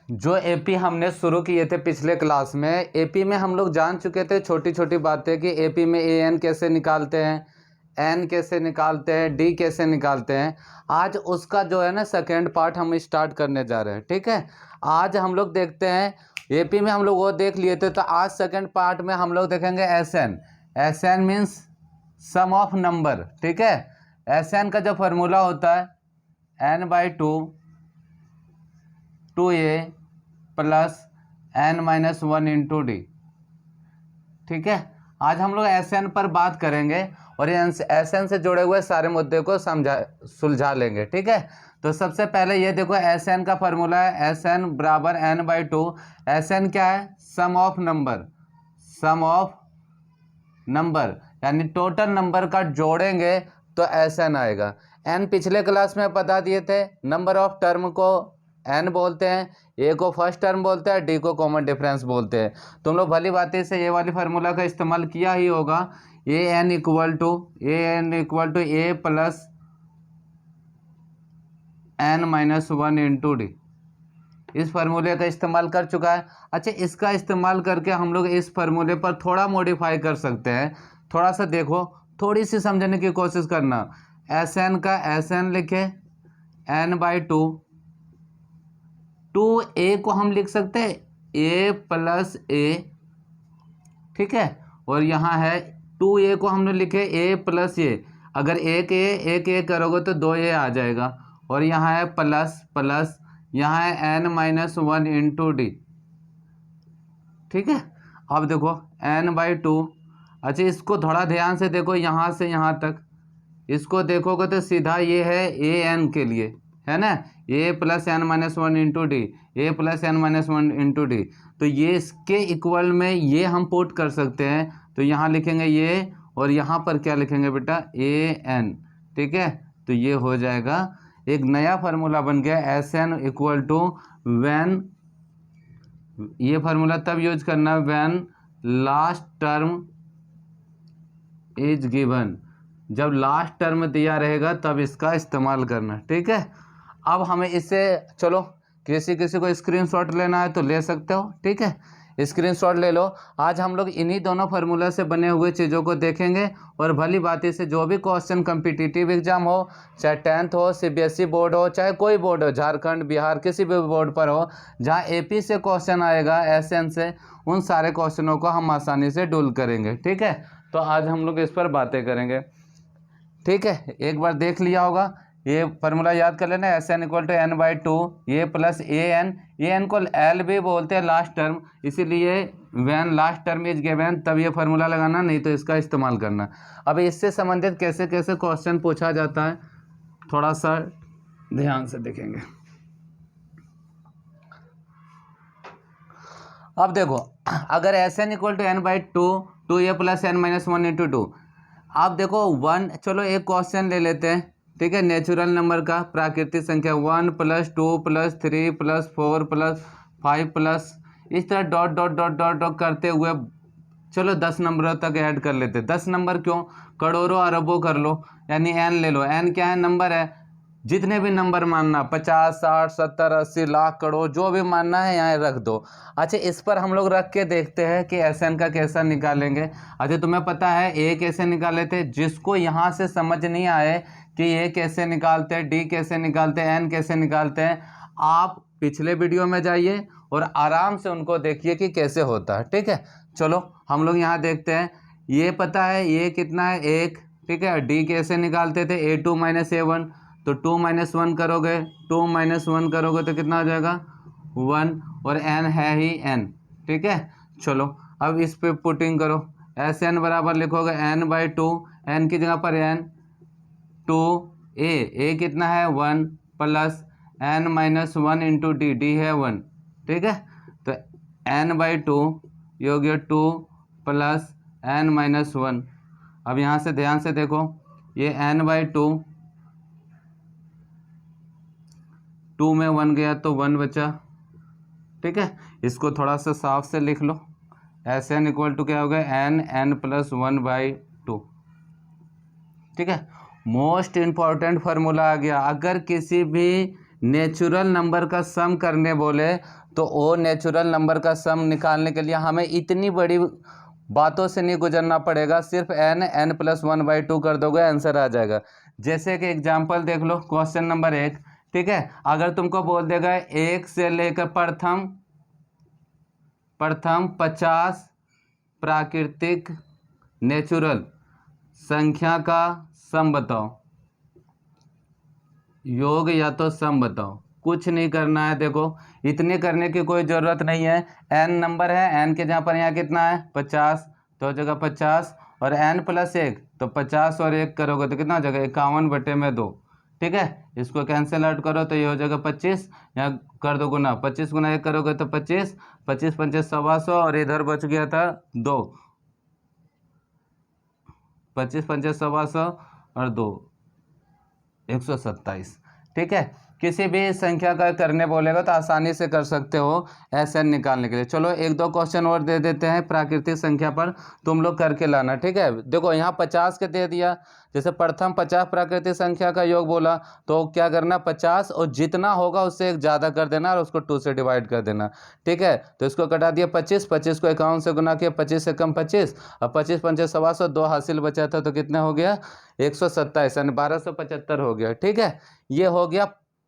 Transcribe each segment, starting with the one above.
जो एपी हमने शुरू किए थे पिछले क्लास में, एपी में हम लोग जान चुके थे छोटी छोटी बातें कि एपी में ए एन कैसे निकालते हैं, एन कैसे निकालते हैं, डी कैसे निकालते हैं। आज उसका जो है ना सेकेंड पार्ट हम स्टार्ट करने जा रहे हैं। ठीक है, आज हम लोग देखते हैं, एपी में हम लोग वो देख लिए थे, तो आज सेकेंड पार्ट में हम लोग देखेंगे S N. S N means sum of number. ठीक है, एस एन का जो फॉर्मूला होता है n/2 2a plus n-1 into D. ठीक है, आज हम लोग एस एन पर बात करेंगे और एस एन से जुड़े हुए सारे मुद्दे को सुलझा लेंगे। ठीक है, तो सबसे पहले ये देखो एस एन का फॉर्मूला है एस एन बराबर n/2। एस एन क्या है? Sum of number. Sum of number यानी टोटल नंबर का जोड़ेंगे तो एस एन आएगा। एन पिछले क्लास में बता दिए थे, नंबर ऑफ टर्म को एन बोलते हैं, ए को फर्स्ट टर्म बोलते हैं, डी को कॉमन डिफरेंस बोलते हैं। तुम लोग भली बातें से ये वाली फार्मूला का इस्तेमाल किया ही होगा। A N equal to A plus n-1 into D, इस फार्मूले का इस्तेमाल कर चुका है। अच्छा, इसका इस्तेमाल करके हम लोग इस फार्मूले पर थोड़ा मॉडिफाई कर सकते हैं। थोड़ा सा देखो, थोड़ी सी समझने की कोशिश करना। एस एन का एस एन लिखे n/2, 2a को हम लिख सकते हैं a प्लस ए। ठीक है, और यहाँ है 2a को हमने लिखे a प्लस ए। अगर एक ए करोगे तो 2a आ जाएगा, और यहाँ है प्लस प्लस, यहाँ है n-1 इंटू डी। ठीक है, अब देखो n/2। अच्छा, इसको थोड़ा ध्यान से देखो, यहाँ से यहाँ तक इसको देखोगे तो सीधा ये है ए एन के लिए, है ना, a plus n-1 into D, A plus n-1 into D. तो ये इसके इक्वल में ये हम पुट कर सकते हैं, तो यहाँ लिखेंगे ये, और यहाँ पर क्या लिखेंगे बेटा? A N. ठीक है, तो ये हो जाएगा, एक नया फार्मूला बन गया S N equal to when, ये फार्मूला तब यूज करना when last term is given, जब लास्ट टर्म दिया रहेगा तब इसका इस्तेमाल करना। ठीक है, अब हमें इससे, चलो किसी को स्क्रीनशॉट लेना है तो ले सकते हो। ठीक है, स्क्रीनशॉट ले लो। आज हम लोग इन्हीं दोनों फार्मूला से बने हुए चीज़ों को देखेंगे, और भली बातें से जो भी क्वेश्चन कम्पिटिटिव एग्जाम हो, चाहे 10th हो, CBSE बोर्ड हो, चाहे कोई बोर्ड हो, झारखंड बिहार किसी भी बोर्ड पर हो, जहाँ AP से क्वेश्चन आएगा SN से, उन सारे क्वेश्चनों को हम आसानी से डील करेंगे। ठीक है, तो आज हम लोग इस पर बातें करेंगे। ठीक है, एक बार देख लिया होगा, ये फार्मूला याद कर लेना, S N equal to n/2 A plus A N को एल भी बोलते हैं लास्ट टर्म, इसीलिए when last term is given तब ये फार्मूला लगाना, नहीं तो इसका इस्तेमाल करना। अब इससे संबंधित कैसे कैसे क्वेश्चन पूछा जाता है, थोड़ा सा ध्यान से देखेंगे। अब देखो, अगर S N equal to n/2 2a plus n-1 into 2, आप देखो 1, चलो एक क्वेश्चन ले लेते हैं। ठीक है, नेचुरल नंबर का, प्राकृतिक संख्या 1 plus 2 plus 3 plus 4 plus 5 plus, इस तरह dot dot dot dot dot करते हुए चलो 10 नंबरों तक ऐड कर लेते हैं। 10 नंबर क्यों, करोड़ों अरबों कर लो, यानी n ले लो। n क्या है? नंबर है, जितने भी नंबर मानना, 50 60 70 80 लाख करोड़, जो भी मानना है यहाँ रख दो। अच्छा, इस पर हम लोग रख के देखते हैं कि एस एन का कैसा निकालेंगे। अच्छा, तुम्हें पता है ए कैसे निकाले थे? जिसको यहाँ से समझ नहीं आए कि ए कैसे निकालते हैं, डी कैसे निकालते हैं, एन कैसे निकालते हैं, आप पिछले वीडियो में जाइए और आराम से उनको देखिए कि कैसे होता है। ठीक है, चलो हम लोग यहाँ देखते हैं। ये पता है ये कितना है? 1। ठीक है, डी कैसे निकालते थे? A2 - A1, तो 2 - 1 करोगे, 2 - 1 करोगे तो कितना हो जाएगा? 1, और n है ही n। ठीक है, चलो अब इस पे पुटिंग करो। एस एन बराबर लिखोगे n/2, n की जगह पर n, 2a कितना है? 1 प्लस n-1 इंटू डी है 1। ठीक है, तो n/2 ये हो गया 2 प्लस n-1। अब यहाँ से ध्यान से देखो, ये n/2, 2 में 1 गया तो 1 बचा। ठीक है, इसको थोड़ा सा साफ से लिख लो। एस एन इक्वल टू क्या हो गया? n plus 1/2। ठीक है, मोस्ट इम्पॉर्टेंट फार्मूला आ गया। अगर किसी भी नेचुरल नंबर का सम करने बोले तो वो नेचुरल नंबर का सम निकालने के लिए हमें इतनी बड़ी बातों से नहीं गुजरना पड़ेगा, सिर्फ n प्लस 1/2 कर दोगे आंसर आ जाएगा। जैसे कि एग्जांपल देख लो, क्वेश्चन नंबर 1, ठीक है। अगर तुमको बोल देगा 1 से लेकर प्रथम 50 प्राकृतिक नेचुरल संख्या का सम बताओ, योग या तो सम बताओ। कुछ नहीं करना है, देखो इतने करने की कोई ज़रूरत नहीं है। n नंबर है, n के जहाँ पर यहाँ कितना है 50, तो जगह 50 और n प्लस 1, तो 50 और 1 करोगे तो कितना हो जाएगा 51/2, ठीक है। इसको कैंसिल आउट करो तो ये हो जाएगा 25, यहाँ कर दो गुना, 25 गुना 1 करोगे तो 25, 25 पंचे 125 और इधर बच गया था 2, 25 पंचे 125 और 2 127, ठीक है। किसी भी संख्या का करने बोलेगा तो आसानी से कर सकते हो SN निकालने के लिए। चलो एक दो क्वेश्चन और दे देते हैं प्राकृतिक संख्या पर, तुम लोग करके लाना, ठीक है। देखो यहाँ 50 के दे दिया, जैसे प्रथम 50 प्राकृतिक संख्या का योग बोला तो क्या करना 50 और जितना होगा उससे एक ज़्यादा कर देना और उसको 2 से डिवाइड कर देना, ठीक है। तो इसको कटा दिया 25, 25 को 51 से गुना किया, 25 से कम 25 और 25 पंचे 125, 2 हासिल बचा था तो कितना हो गया 127, यानी 1275 हो गया, ठीक है। ये हो गया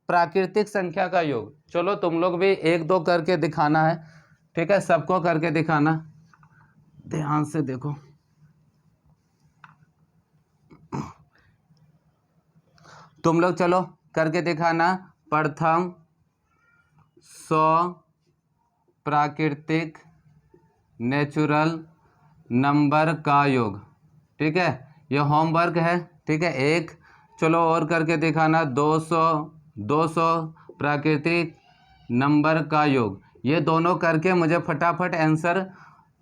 प्राकृतिक संख्या का योग। चलो तुम लोग भी एक दो करके दिखाना है, ठीक है, सबको करके दिखाना, ध्यान से देखो। तुम लोग चलो करके दिखाना, प्रथम 100 प्राकृतिक नेचुरल नंबर का योग, ठीक है। ये होमवर्क है, ठीक है। एक चलो और करके दिखाना, 200 प्राकृतिक नंबर का योग। ये दोनों करके मुझे फटाफट आंसर,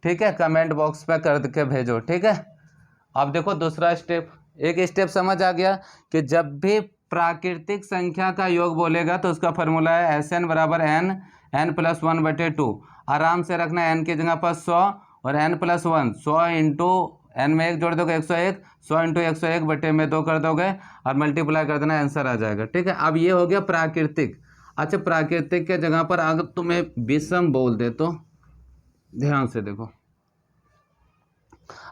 ठीक है, कमेंट बॉक्स पे कर के भेजो, ठीक है। अब देखो दूसरा स्टेप, एक स्टेप समझ आ गया कि जब भी प्राकृतिक संख्या का योग बोलेगा तो उसका फॉर्मूला है SN बराबर n प्लस 1/2। आराम से रखना, n की जगह पर 100 और n प्लस 1, 100 इंटू n में 1 जोड़ दोगे 101, 100 इंटू 101/2 कर दोगे और मल्टीप्लाई कर देना, आंसर आ जाएगा, ठीक है। अब ये हो गया प्राकृतिक। अच्छा, प्राकृतिक के जगह पर अगर तुम्हें विषम बोल दे तो ध्यान से देखो,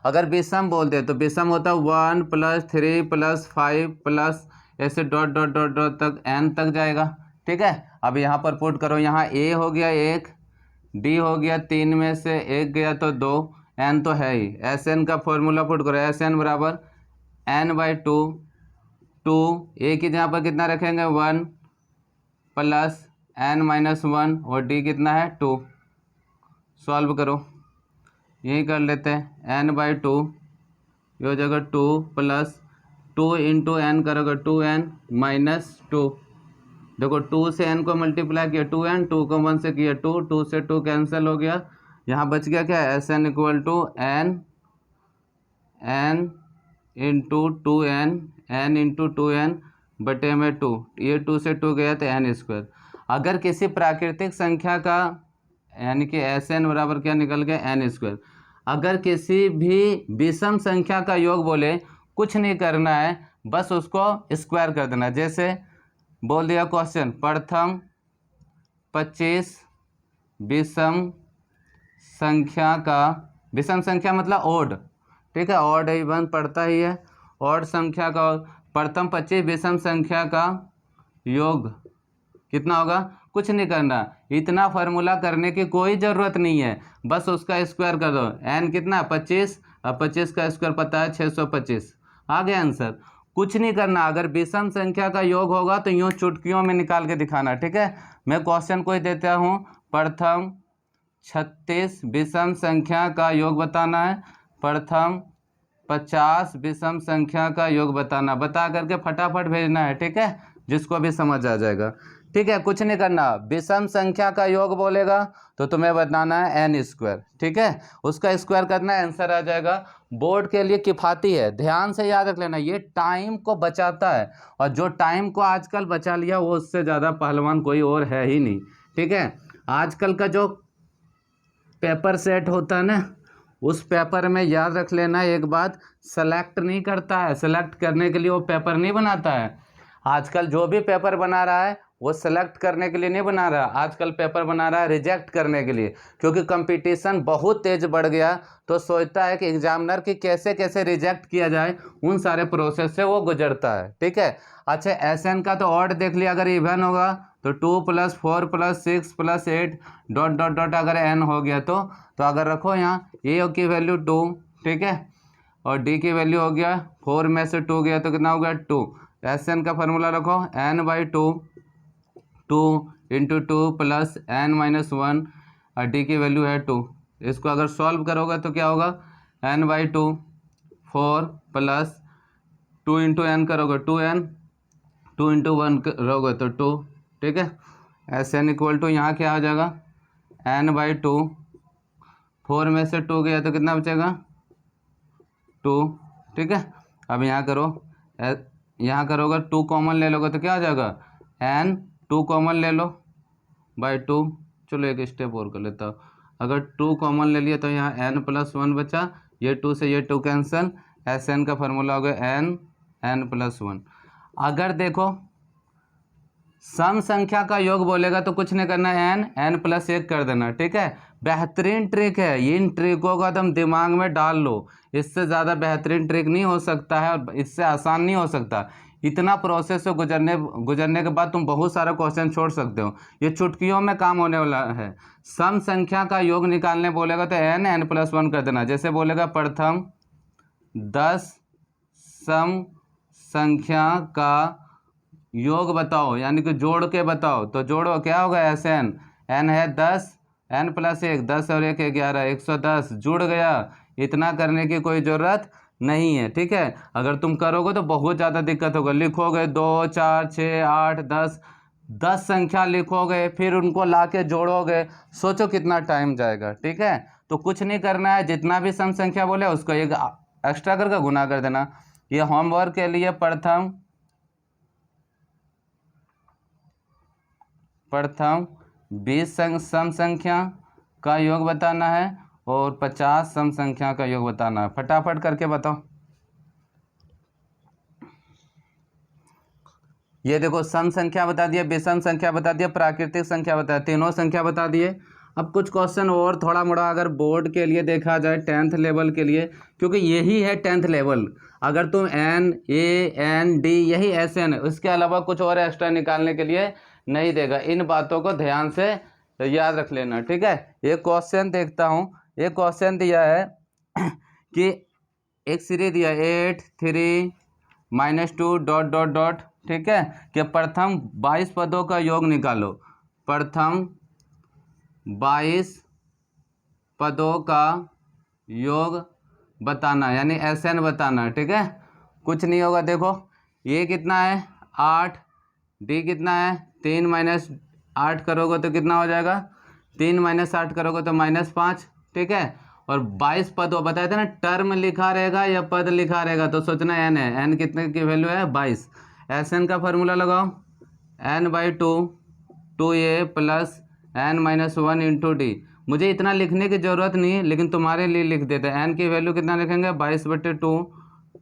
अगर विषम बोल दे तो विषम होता है 1 + 3 + 5 प्लस ऐसे डॉट डॉट डॉट डॉट तक n तक जाएगा, ठीक है। अब यहाँ पर पुट करो, यहाँ a हो गया 1, d हो गया 3 में से 1 गया तो 2, n तो है ही। SN का फॉर्मूला पुट करो, SN बराबर n/2, 2 a की जहाँ पर कितना रखेंगे 1 प्लस n-1 और d कितना है 2। सॉल्व करो, यही कर लेते हैं, n/2 ये हो जाएगा 2 प्लस 2 इंटू n करोगे 2n - 2। देखो 2 से n को मल्टीप्लाई किया 2n, 2 को 1 से किया 2, 2 से 2 कैंसिल हो गया, यहाँ बच गया क्या SN equal to n into 2n, n into 2n/2, ये 2 से 2 गया तो n²। अगर किसी प्राकृतिक संख्या का यानी कि SN बराबर क्या निकल गया n²। अगर किसी भी विषम संख्या का योग बोले कुछ नहीं करना है, बस उसको स्क्वायर कर देना। जैसे बोल दिया क्वेश्चन, प्रथम 25 विषम संख्या का, विषम संख्या मतलब ओड, ठीक है, ऑड इवन पढ़ता ही है, ऑड संख्या का प्रथम 25 विषम संख्या का योग कितना होगा, कुछ नहीं करना, इतना फार्मूला करने की कोई ज़रूरत नहीं है, बस उसका स्क्वायर कर दो। n कितना 25, अब 25 का स्क्वायर पता है 625, आ गया आंसर। कुछ नहीं करना, अगर विषम संख्या का योग होगा तो यूँ चुटकियों में निकाल के दिखाना, ठीक है। मैं क्वेश्चन कोई देता हूँ, प्रथम 36 विषम संख्या का योग बताना है, प्रथम 50 विषम संख्या का योग बताना, बता करके फटाफट भेजना है, ठीक है, जिसको भी समझ आ जाएगा, ठीक है। कुछ नहीं करना, विषम संख्या का योग बोलेगा तो तुम्हें बताना है n², ठीक है, उसका स्क्वायर करना है, आंसर आ जाएगा। बोर्ड के लिए किफ़ाती है, ध्यान से याद रख लेना, ये टाइम को बचाता है, और जो टाइम को आजकल बचा लिया वो उससे ज़्यादा पहलवान कोई और है ही नहीं, ठीक है। आजकल का जो पेपर सेट होता है ना, उस पेपर में याद रख लेना एक बात, सेलेक्ट नहीं करता है, सेलेक्ट करने के लिए वो पेपर नहीं बनाता है। आजकल जो भी पेपर बना रहा है वो सेलेक्ट करने के लिए नहीं बना रहा, आजकल पेपर बना रहा है रिजेक्ट करने के लिए, क्योंकि कंपटीशन बहुत तेज बढ़ गया, तो सोचता है कि एग्जामिनर की कैसे कैसे रिजेक्ट किया जाए, उन सारे प्रोसेस से वो गुजरता है। ठीक है, अच्छा Sn का तो ऑड देख लिया, अगर इवन होगा तो 2 + 4 + 6 + 8 डॉट डॉट डॉट अगर n हो गया तो अगर रखो यहाँ ए की वैल्यू 2, ठीक है, और डी की वैल्यू हो गया 4 में से 2 गया तो कितना हो गया 2। Sn का फार्मूला रखो n/2, 2 × 2 + n-1 और डी की वैल्यू है 2। इसको अगर सॉल्व करोगे तो क्या होगा n/2, 4 + 2 × n करोगे 2n, 2 × 1 करोगे तो 2। ठीक है, Sn = यहाँ क्या हो जाएगा n/2, 4 में से 2 गया तो कितना बचेगा 2। ठीक है, अब यहाँ करो, यहाँ करोगे 2 कॉमन ले लोगे तो क्या हो जाएगा n, 2 कॉमन ले लो /2। चलो एक स्टेप और कर लेता हूँ, अगर 2 कॉमन ले लिया तो यहाँ n+1 बचा, ये 2 से ये 2 कैंसिल, Sn का फार्मूला हो गया n+1। अगर देखो सम संख्या का योग बोलेगा तो कुछ नहीं करना, n+1 कर देना। ठीक है, बेहतरीन ट्रिक है, इन ट्रिकों का तुम दिमाग में डाल लो, इससे ज़्यादा बेहतरीन ट्रिक नहीं हो सकता है और इससे आसान नहीं हो सकता। इतना प्रोसेस से गुजरने के बाद तुम बहुत सारा क्वेश्चन छोड़ सकते हो, ये चुटकियों में काम होने वाला है। सम संख्या का योग निकालने बोलेगा तो n+1 कर देना। जैसे बोलेगा प्रथम 10 सम संख्या का योग बताओ, यानी कि जोड़ के बताओ, तो जोड़ो क्या होगा Sn, n है 10, n+1, 10 और 1 11, 110 जुड़ गया। इतना करने की कोई ज़रूरत नहीं है। ठीक है, अगर तुम करोगे तो बहुत ज़्यादा दिक्कत होगा, लिखोगे 2 4 6 8 10 संख्या लिखोगे, फिर उनको ला के जोड़ोगे, सोचो कितना टाइम जाएगा। ठीक है, तो कुछ नहीं करना है, जितना भी सम संख्या बोले उसको एक एक्स्ट्रा करके गुना कर देना। ये होमवर्क के लिए प्रथम 20 सम संख्या का योग बताना है और 50 सम संख्या का योग बताना है। फटाफट करके बताओ। ये देखो सम संख्या बता दिया, विषम संख्या बता दिया, प्राकृतिक संख्या बता दिया, तीनों संख्या बता दिए। अब कुछ क्वेश्चन और थोड़ा मोड़ा अगर बोर्ड के लिए देखा जाए, 10th लेवल के लिए, क्योंकि यही है 10th लेवल। अगर तुम n, a, n, d यही Sn है, उसके अलावा कुछ और एक्स्ट्रा निकालने के लिए नहीं देगा। इन बातों को ध्यान से याद रख लेना। ठीक है, एक क्वेश्चन देखता हूँ। एक क्वेश्चन दिया है कि एक सीरीज दिया 8 3 -2 डॉट डॉट डॉट। ठीक है, कि प्रथम 22 पदों का योग निकालो। प्रथम 22 पदों का योग बताना, यानी Sn बताना। ठीक है, कुछ नहीं होगा, देखो ये कितना है 8, डी कितना है 3 - 8 करोगे तो कितना हो जाएगा 3 - 8 करोगे तो -5। ठीक है, और 22 पद वो बताए थे ना, टर्म लिखा रहेगा या पद लिखा रहेगा, तो सोचना n है, n कितने की वैल्यू है 22। Sn का फार्मूला लगाओ n/2 2a + n-1 × d। मुझे इतना लिखने की ज़रूरत नहीं है, लेकिन तुम्हारे लिए लिख देते हैं। n की वैल्यू कितना लिखेंगे 22/2,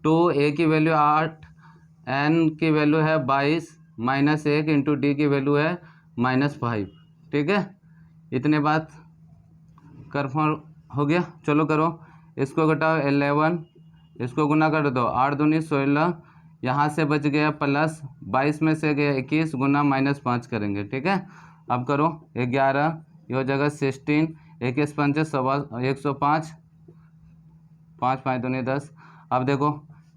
2a की वैल्यू 8, n की वैल्यू है 22 -1 × d की वैल्यू है -5। ठीक है, इतने बात कन्फर्म हो गया। चलो करो, इसको घटाओ 11, इसको गुना कर दो 8 दूनी 16, यहाँ से बच गया प्लस 22 में से गया 21 गुना -5 करेंगे। ठीक है, अब करो 11, ये हो जाएगा 16, 21 पंचे 105, 5 5 दूनी 10। अब देखो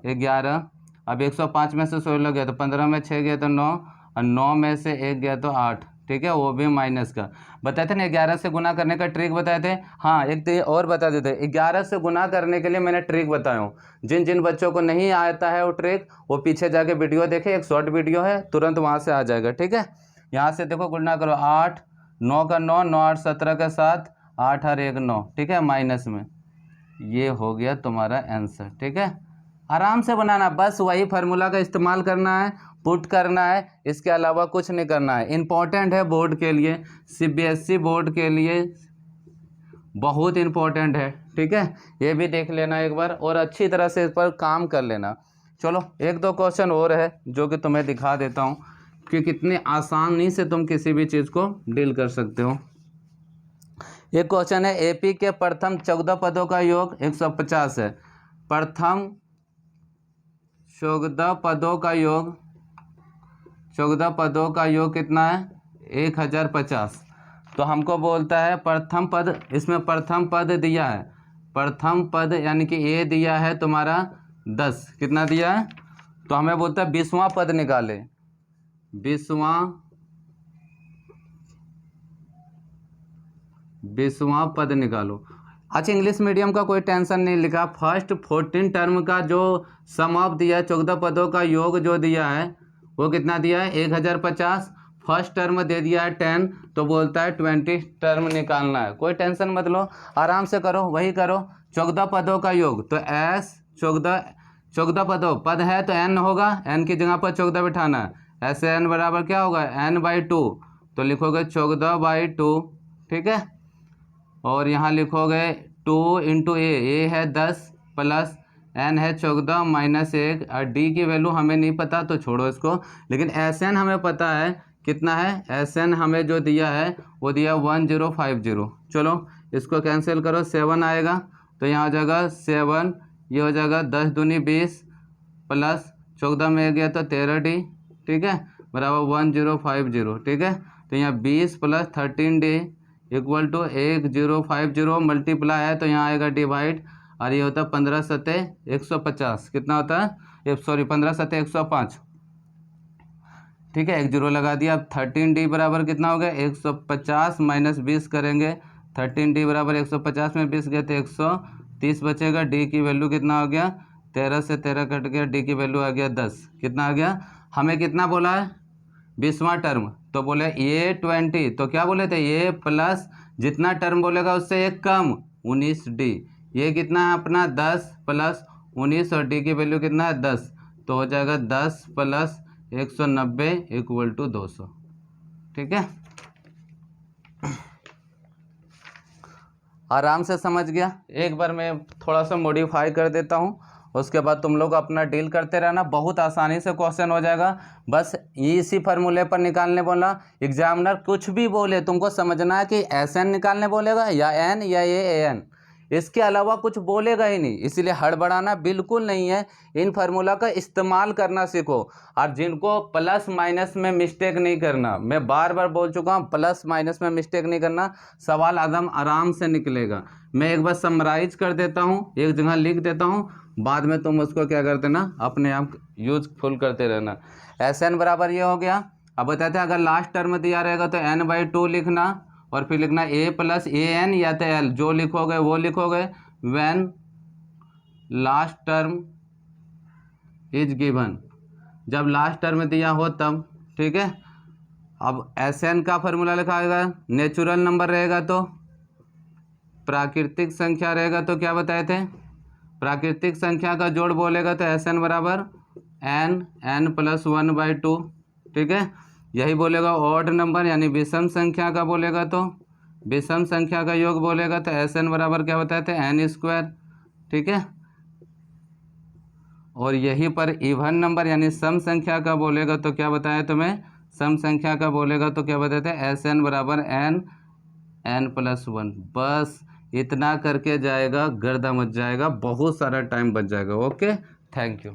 11, अब 105 में से 16 गया तो 15 में 6 गया तो 9, और 9 में से 1 गया तो 8। ठीक है, वो भी माइनस का बताए थे ना, 11 से गुना करने का ट्रिक बताए थे। हाँ, एक तो और बता देते, 11 से गुना करने के लिए मैंने ट्रिक बताया हूँ। जिन जिन बच्चों को नहीं आता है वो ट्रिक, वो पीछे जाके वीडियो देखे, एक शॉर्ट वीडियो है, तुरंत वहाँ से आ जाएगा। ठीक है, यहाँ से देखो गुना करो 8 9 का 9, 9 8 17 का 7, 8 और 1 9। ठीक है, माइनस में ये हो गया तुम्हारा आंसर। ठीक है, आराम से बनाना, बस वही फार्मूला का इस्तेमाल करना है, पुट करना है, इसके अलावा कुछ नहीं करना है। इम्पोर्टेंट है बोर्ड के लिए, CBSE बोर्ड के लिए बहुत इम्पोर्टेंट है। ठीक है, ये भी देख लेना एक बार और अच्छी तरह से इस पर काम कर लेना। चलो एक दो क्वेश्चन और है जो कि तुम्हें दिखा देता हूँ कि कितनी आसानी से तुम किसी भी चीज़ को डील कर सकते हो। एक क्वेश्चन है, एपी के प्रथम 14 पदों का योग 150 है। प्रथम 14 पदों का योग, 14 पदों का योग कितना है? 1050। तो हमको बोलता है प्रथम पद, इसमें प्रथम पद दिया है, प्रथम पद यानी कि ए दिया है तुम्हारा 10, कितना दिया है? तो हमें बोलता है 20वां पद निकाले, 20वां पद निकालो। अच्छा, इंग्लिश मीडियम का कोई टेंशन नहीं लिखा। फर्स्ट 14 टर्म का जो सम ऑफ दिया है, 14 पदों का योग जो दिया है वो कितना दिया है? 1050। फर्स्ट टर्म दे दिया है 10, तो बोलता है 20 टर्म निकालना है। कोई टेंशन मत लो, आराम से करो, वही करो। 14 पदों का योग, तो एस 14 पदों, पद है तो n होगा, n की जगह पर 14 बिठाना है। ऐसे n बराबर क्या होगा? n/2, तो लिखोगे 14/2, ठीक है। और यहाँ लिखोगे 2 × a है 10 प्लस n है 14 माइनस 1, और d की वैल्यू हमें नहीं पता तो छोड़ो इसको, लेकिन Sn हमें पता है कितना है। Sn हमें जो दिया है वो दिया 1050। चलो इसको कैंसिल करो, 7 आएगा, तो यहाँ हो जाएगा 7, ये हो जाएगा 10 दूनी 20 प्लस 14 में गया तो 13d, ठीक है, बराबर 1050, ठीक है। तो यहाँ 20 plus 13d equal to 1050 multiply है तो यहाँ आएगा डिवाइड, और ये होता है 15 सते 150, कितना होता है? सॉरी 15 सते 105, ठीक है, 1 0 लगा दिया। अब 13d बराबर कितना हो गया? 150 माइनस 20 करेंगे, 13d बराबर 150 में 20 गए तो 130 बचेगा। d की वैल्यू कितना हो गया? 13 से 13 कट गया, d की वैल्यू आ गया 10, कितना आ गया? हमें कितना बोला है? 20वां टर्म, तो बोले ये 20, तो क्या बोले थे? ये प्लस जितना टर्म बोलेगा उससे एक कम 19d, ये कितना है अपना 10 प्लस 19, और d की वैल्यू कितना है? 10, तो हो जाएगा 10 प्लस 190 इक्वल टू 200, ठीक है। आराम से समझ गया। एक बार मैं थोड़ा सा मॉडिफाई कर देता हूँ, उसके बाद तुम लोग अपना डील करते रहना, बहुत आसानी से क्वेश्चन हो जाएगा। बस इसी फार्मूले पर निकालने बोला, एग्जामिनर कुछ भी बोले तुमको समझना है कि Sn निकालने बोलेगा या n या An, इसके अलावा कुछ बोलेगा ही नहीं, इसीलिए हड़बड़ाना बिल्कुल नहीं है। इन फार्मूला का इस्तेमाल करना सीखो, और जिनको प्लस माइनस में मिस्टेक नहीं करना, मैं बार बार बोल चुका हूँ, प्लस माइनस में मिस्टेक नहीं करना, सवाल आराम से निकलेगा। मैं एक बार समराइज कर देता हूँ, एक जगह लिख देता हूँ, बाद में तुम उसको क्या करते ना, अपने आप यूजफुल करते रहना। Sn बराबर ये हो गया। अब बताते हैं, अगर लास्ट टर्म दिया रहेगा तो n/2 लिखना, और फिर लिखना a प्लस an या तो l, जो लिखोगे वो लिखोगे, when last term is given, जब लास्ट टर्म दिया हो तब, ठीक है। अब Sn का फॉर्मूला लिखाएगा, नेचुरल नंबर रहेगा तो, प्राकृतिक संख्या रहेगा तो क्या बताए थे? प्राकृतिक संख्या का जोड़ बोलेगा तो Sn बराबर n प्लस 1/2, ठीक है। यही बोलेगा ऑड नंबर यानी विषम संख्या का बोलेगा तो, विषम संख्या का योग बोलेगा तो Sn बराबर क्या बताए थे? n², ठीक है। और यहीं पर इवन नंबर यानी सम संख्या का बोलेगा तो क्या बताया तुम्हें? सम संख्या का बोलेगा तो क्या बताते हैं? Sn बराबर n प्लस 1। बस इतना करके जाएगा, गर्दा मच जाएगा, बहुत सारा टाइम बच जाएगा। Okay, thank you.